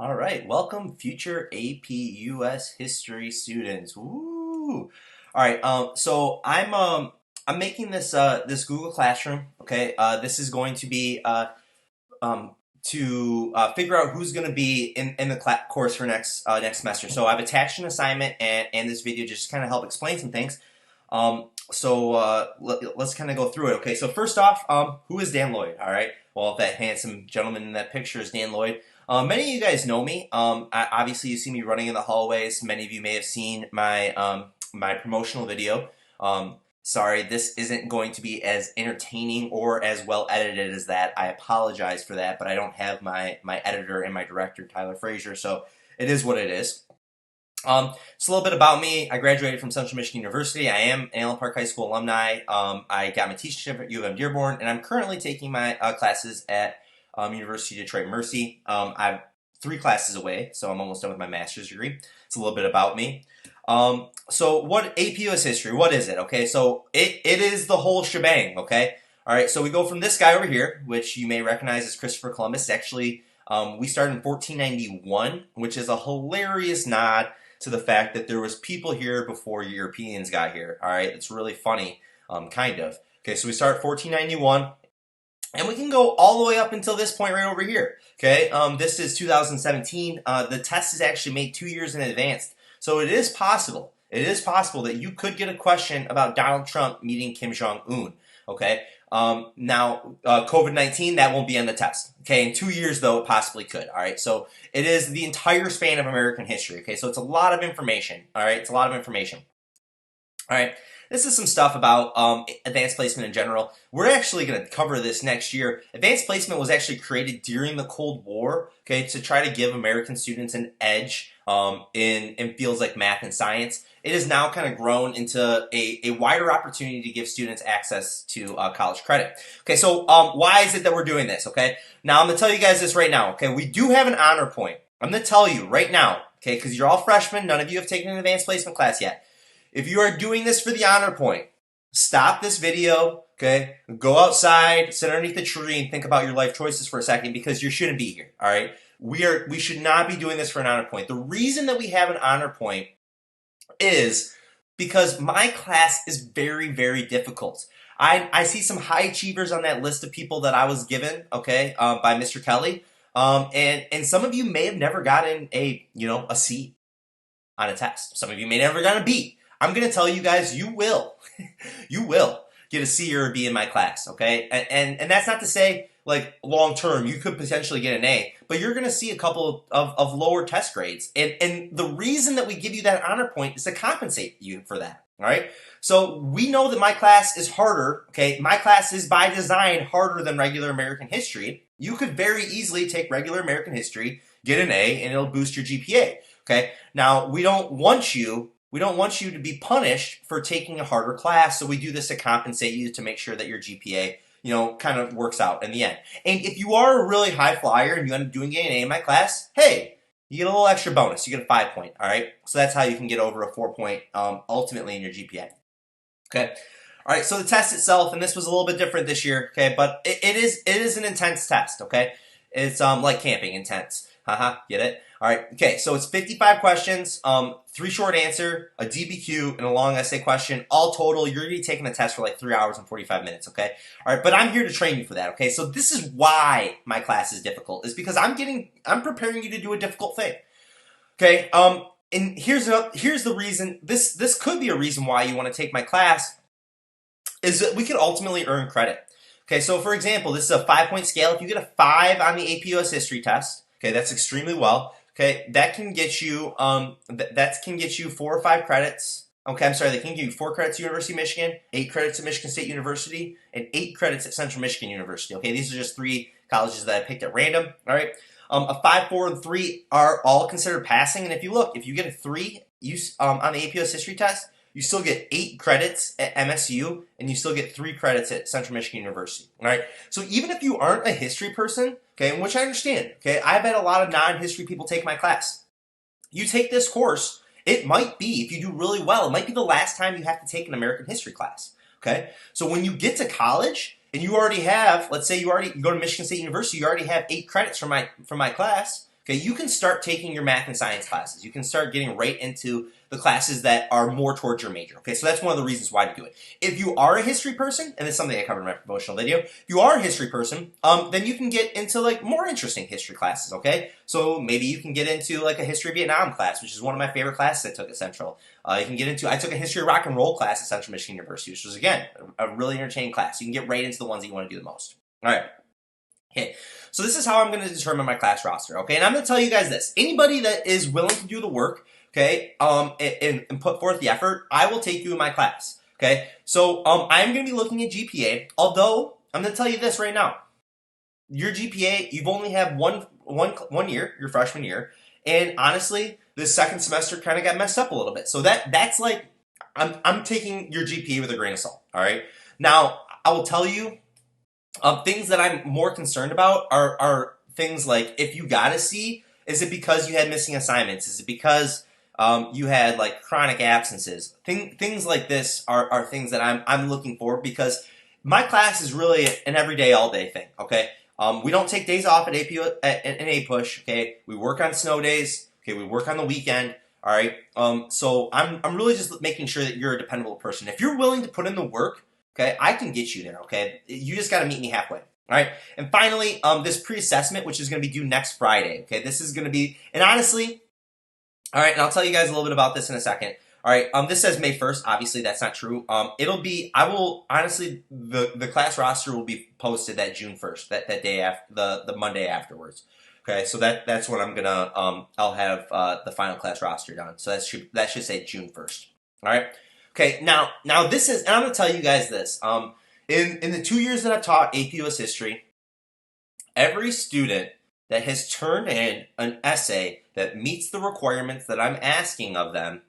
All right, welcome future APUS history students. Woo! All right, I'm making this Google Classroom. Okay, this is going to be um, to figure out who's going to be in the course for next semester. So I've attached an assignment and this video just kind of help explain some things. Let's kind of go through it. Okay, so first off, who is Dan Lloyd? All right, well, that handsome gentleman in that picture is Dan Lloyd. Many of you guys know me. Obviously, you see me running in the hallways. Many of you may have seen my promotional video. Sorry, this isn't going to be as entertaining or as well edited as that. I apologize for that, but I don't have my editor and my director, Tyler Frazier, so it is what it is. Just a little bit about me. I graduated from Central Michigan University. I am an Allen Park High School alumni. I got my teachership at U of M Dearborn, and I'm currently taking my classes at University of Detroit Mercy. I'm 3 classes away, so I'm almost done with my master's degree. It's a little bit about me. So what APUS history, what is it? Okay, so it is the whole shebang, okay? All right, so we go from this guy over here, which you may recognize as Christopher Columbus. Actually, we started in 1491, which is a hilarious nod to the fact that there was people here before Europeans got here. All right, it's really funny, kind of. Okay, so we start 1491, and we can go all the way up until this point right over here. Okay, this is 2017. The test is actually made 2 years in advance, so it is possible. It is possible that you could get a question about Donald Trump meeting Kim Jong-un. Okay. Now, COVID-19, that won't be on the test. Okay, in 2 years, though, it possibly could. All right, so it is the entire span of American history. Okay, so it's a lot of information. All right, it's a lot of information. All right, this is some stuff about advanced placement in general. We're actually going to cover this next year. Advanced placement was actually created during the Cold War, okay, to try to give American students an edge in fields like math and science. It has now kind of grown into a wider opportunity to give students access to college credit. Okay, so why is it that we're doing this, okay? Now, I'm going to tell you guys this right now, okay? We do have an honor point. I'm going to tell you right now, okay, because you're all freshmen. None of you have taken an advanced placement class yet. If you are doing this for the honor point, stop this video, okay? Go outside, sit underneath the tree, and think about your life choices for a second, because you shouldn't be here, all right? We should not be doing this for an honor point. The reason that we have an honor point is because my class is very, very difficult. I see some high achievers on that list of people that I was given, okay, by Mr. Kelly, and some of you may have never gotten a C on a test. Some of you may never gotten a B. I'm going to tell you guys, you will. You will get a C or a B in my class, okay? And that's not to say, like, long term, you could potentially get an A, but you're going to see a couple of lower test grades. And the reason that we give you that honor point is to compensate you for that, all right? So we know that my class is harder, okay? My class is by design harder than regular American history. You could very easily take regular American history, get an A, and it'll boost your GPA, okay? Now, we don't want you to be punished for taking a harder class, so we do this to compensate you to make sure that your GPA, kind of works out in the end. And if you are a really high flyer and you end up doing an A in my class, hey, you get a little extra bonus. You get a 5 point, all right? So that's how you can get over a 4 point ultimately in your GPA. Okay? All right, so the test itself, and this was a little bit different this year, okay? But it is an intense test, okay? It's like camping, intense. Haha, get it? All right, okay, so it's 55 questions, 3 short answer, a DBQ, and a long essay question. All total, you're going to be taking the test for like 3 hours and 45 minutes, okay? All right, but I'm here to train you for that, okay? So this is why my class is difficult, is because I'm preparing you to do a difficult thing, okay? And here's the reason, this could be a reason why you want to take my class, is that we could ultimately earn credit. Okay, so for example, this is a 5-point scale. If you get a 5 on the APUS history test, okay, that's extremely well. Okay, that can get you 4 or 5 credits. Okay, I'm sorry, they can give you 4 credits at University of Michigan, 8 credits at Michigan State University, and 8 credits at Central Michigan University. Okay, these are just 3 colleges that I picked at random. All right, a 5, 4, and 3 are all considered passing. And if you get a 3 on the APUS history test, you still get 8 credits at MSU, and you still get 3 credits at Central Michigan University, all right? So even if you aren't a history person, okay, which I understand, okay, I've had a lot of non-history people take my class. You take this course, it might be, if you do really well, it might be the last time you have to take an American history class, okay? So when you get to college, and you already have, let's say you go to Michigan State University, you already have 8 credits from my class, okay, you can start taking your math and science classes. You can start getting right into the classes that are more towards your major. Okay, so that's one of the reasons why to do it. If you are a history person, and it's something I covered in my promotional video, if you are a history person, then you can get into like more interesting history classes. Okay, so maybe you can get into like a history of Vietnam class, which is one of my favorite classes I took at Central. You can get into, I took a history of rock and roll class at Central Michigan University, which was again a really entertaining class. You can get right into the ones that you want to do the most. All right. Okay, so this is how I'm going to determine my class roster, okay? And I'm going to tell you guys this. Anybody that is willing to do the work, okay, and put forth the effort, I will take you in my class, okay? So I'm going to be looking at GPA, although I'm going to tell you this right now. Your GPA, you've only had one year, your freshman year, and honestly, this second semester kind of got messed up a little bit. So that's like, I'm taking your GPA with a grain of salt, all right? Now, I will tell you, things that I'm more concerned about are things like, if you got a C, is it because you had missing assignments? Is it because you had like chronic absences? Things like this are things that I'm looking for, because my class is really an everyday, all day thing. Okay, we don't take days off at APUSH. Okay, we work on snow days. Okay, we work on the weekend. All right, so I'm really just making sure that you're a dependable person. If you're willing to put in the work, okay, I can get you there, okay? You just got to meet me halfway, all right? And finally, this pre-assessment, which is going to be due next Friday, okay? This is going to be, and honestly, all right, and I'll tell you guys a little bit about this in a second. All right, this says May 1st. Obviously, that's not true. Honestly, the class roster will be posted that June 1st, that day after, the Monday afterwards. Okay, so that's when I'm gonna, I'll have the final class roster done. So that should say June 1st, all right? Okay, now this is, and I'm going to tell you guys this. In the 2 years that I've taught APUSH History, every student that has turned in an essay that meets the requirements that I'm asking of them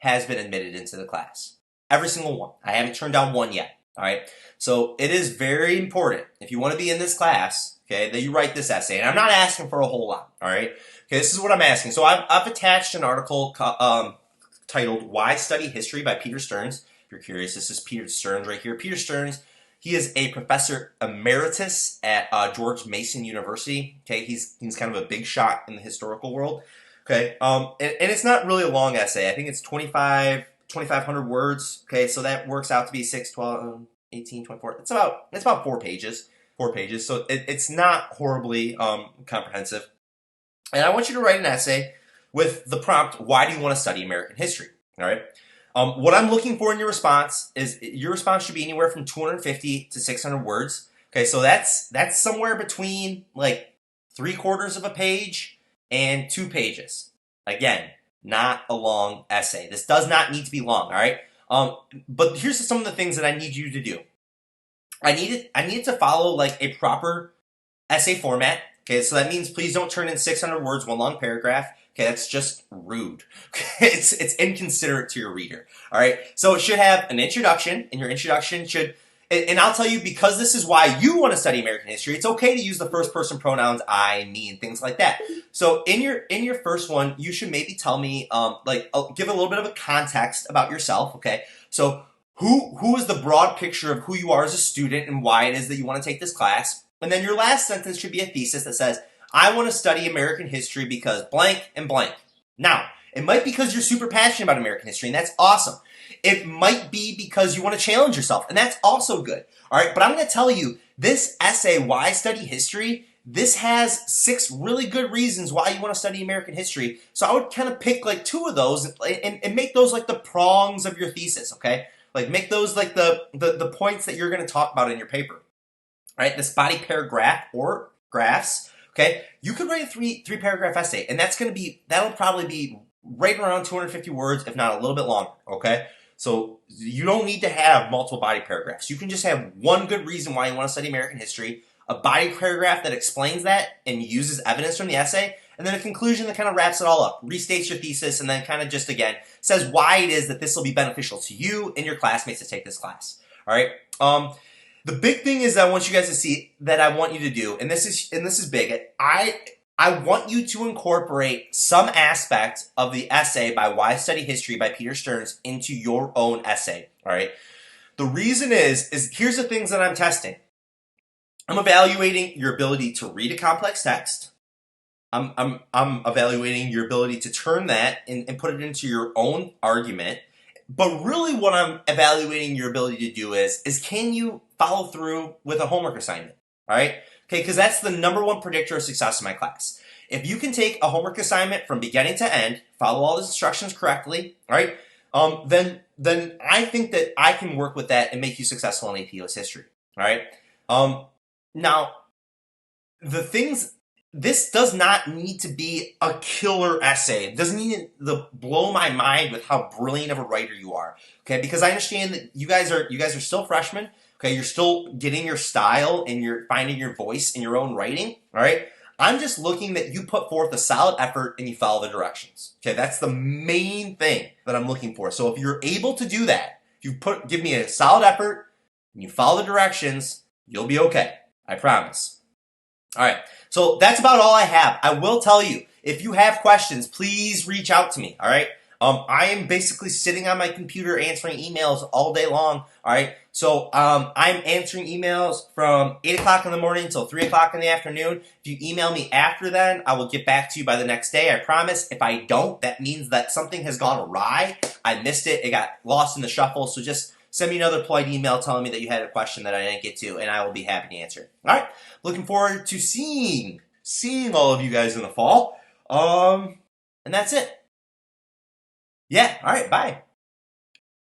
has been admitted into the class. Every single one. I haven't turned down one yet, all right? So it is very important, if you want to be in this class, okay, that you write this essay. And I'm not asking for a whole lot, all right? Okay, this is what I'm asking. So I've attached an article titled Why Study History by Peter Stearns. If you're curious, this is Peter Stearns right here. Peter Stearns, he is a professor emeritus at George Mason University. Okay, he's kind of a big shot in the historical world. Okay, and it's not really a long essay. I think it's 2,500 words. Okay, so that works out to be 6, 12, 18, 24. It's about 4 pages. 4 pages, so it's not horribly comprehensive. And I want you to write an essay with the prompt, why do you want to study American history? All right. What I'm looking for in your response is, your response should be anywhere from 250 to 600 words. Okay, so that's somewhere between like 3/4 of a page and 2 pages. Again, not a long essay. This does not need to be long. All right. But here's some of the things that I need you to do. I need it to follow like a proper essay format. Okay, so that means please don't turn in 600 words, one long paragraph. Okay, that's just rude. Okay, it's inconsiderate to your reader. All right, so it should have an introduction, and your introduction should, and I'll tell you, because this is why you want to study American history, it's okay to use the first person pronouns I, me, and things like that. So in your first one, you should maybe tell me, give a little bit of a context about yourself. Okay, so who is the broad picture of who you are as a student and why it is that you want to take this class. And then your last sentence should be a thesis that says, I want to study American history because blank and blank. Now, it might be because you're super passionate about American history, and that's awesome. It might be because you want to challenge yourself, and that's also good. All right, but I'm going to tell you, this essay, Why Study History, this has 6 really good reasons why you want to study American history. So I would kind of pick like 2 of those and make those like the prongs of your thesis, okay? Like make those like the points that you're going to talk about in your paper. All right, this body paragraph or graphs, okay? You could write a three paragraph essay, and that'll probably be right around 250 words, if not a little bit longer, okay? So you don't need to have multiple body paragraphs. You can just have one good reason why you want to study American history, a body paragraph that explains that and uses evidence from the essay, and then a conclusion that kind of wraps it all up, restates your thesis, and then kind of just, again, says why it is that this will be beneficial to you and your classmates to take this class, all right? The big thing is that I want you guys to see that I want you to do, and this is big. I want you to incorporate some aspect of the essay by Why Study History by Peter Stearns into your own essay. All right. The reason is here's the things that I'm testing. I'm evaluating your ability to read a complex text, I'm evaluating your ability to turn that and put it into your own argument. But really what I'm evaluating your ability to do is can you follow through with a homework assignment? All right? Okay, because that's the number one predictor of success in my class. If you can take a homework assignment from beginning to end, follow all the instructions correctly, right? Then I think that I can work with that and make you successful in APUSH history. All right. Now the things. This does not need to be a killer essay. It doesn't need to blow my mind with how brilliant of a writer you are. Okay, because I understand that you guys are still freshmen. Okay, you're still getting your style and you're finding your voice in your own writing. All right. I'm just looking that you put forth a solid effort and you follow the directions. Okay, that's the main thing that I'm looking for. So if you're able to do that, if you give me a solid effort and you follow the directions, you'll be okay. I promise. All right, so that's about all I have. I will tell you, if you have questions, please reach out to me, all right? I am basically sitting on my computer answering emails all day long, all right? So I'm answering emails from 8 o'clock in the morning until 3 o'clock in the afternoon. If you email me after then, I will get back to you by the next day, I promise. If I don't, that means that something has gone awry. I missed it. It got lost in the shuffle, so just send me another polite email telling me that you had a question that I didn't get to, and I will be happy to answer it. All right, looking forward to seeing all of you guys in the fall. And that's it. Yeah, all right, bye.